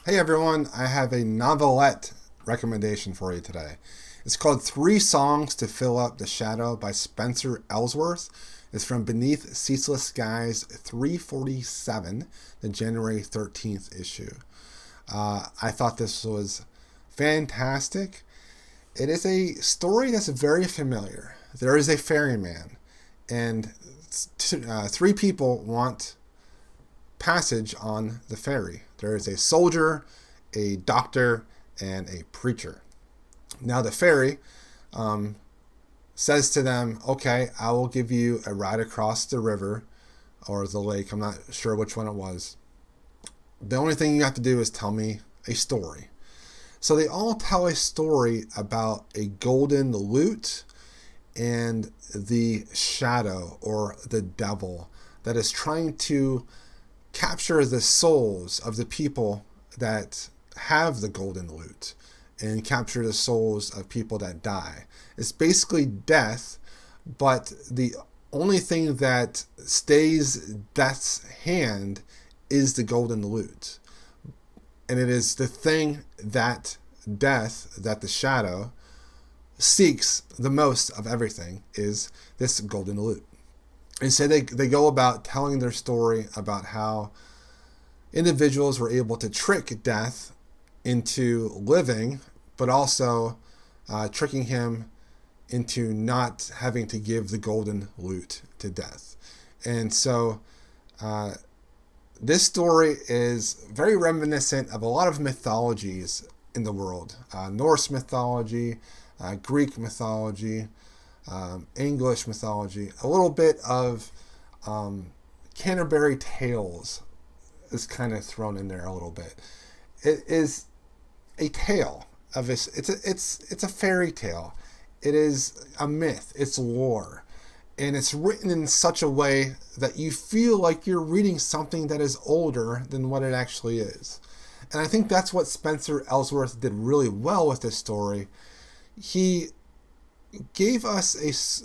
Hey everyone, I have a novelette recommendation for you today. It's called Three Songs to Fill Up the Shadow by Spencer Ellsworth. It's from Beneath Ceaseless Skies 347, the January 13th issue. I thought this was fantastic. It is a story that's very familiar. There is a ferryman, and three people want passage on the ferry. There is a soldier, a doctor, and a preacher. Now the ferry says to them, okay, I will give you a ride across the river or the lake. I'm not sure which one it was. The only thing you have to do is tell me a story. So they all tell a story about a golden lute and the shadow or the devil that is trying to capture the souls of the people that have the golden lute and capture the souls of people that die. It's basically death, but the only thing that stays death's hand is the golden lute. And it is the thing that death, that the shadow, seeks the most of everything, is this golden lute. And so they go about telling their story about how individuals were able to trick death into living, but also tricking him into not having to give the golden lute to death. And so this story is very reminiscent of a lot of mythologies in the world. Norse mythology, Greek mythology, English mythology, a little bit of Canterbury Tales is kind of thrown in there a little bit. It is a tale of it's a fairy tale. It is a myth. It's lore, and it's written in such a way that you feel like you're reading something that is older than what it actually is. And I think that's what Spencer Ellsworth did really well with this story. He gave us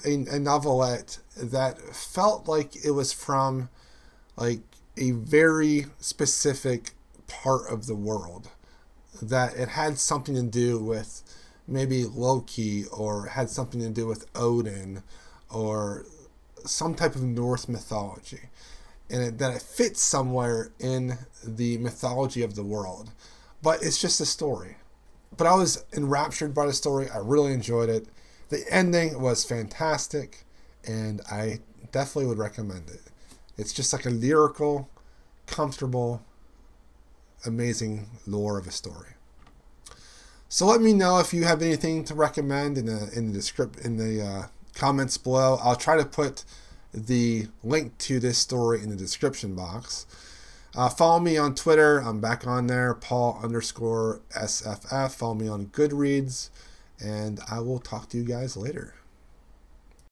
a novelette that felt like it was from like a very specific part of the world, that it had something to do with maybe Loki, or had something to do with Odin, or some type of Norse mythology, and that it fits somewhere in the mythology of the world. But it's just a story. But I was enraptured by the story. I really enjoyed it. The ending was fantastic, and I definitely would recommend it. It's just like a lyrical, comfortable, amazing lore of a story. So let me know if you have anything to recommend in the comments below. I'll try to put the link to this story in the description box. Follow me on Twitter. I'm back on there, Paul_SFF. Follow me on Goodreads, and I will talk to you guys later.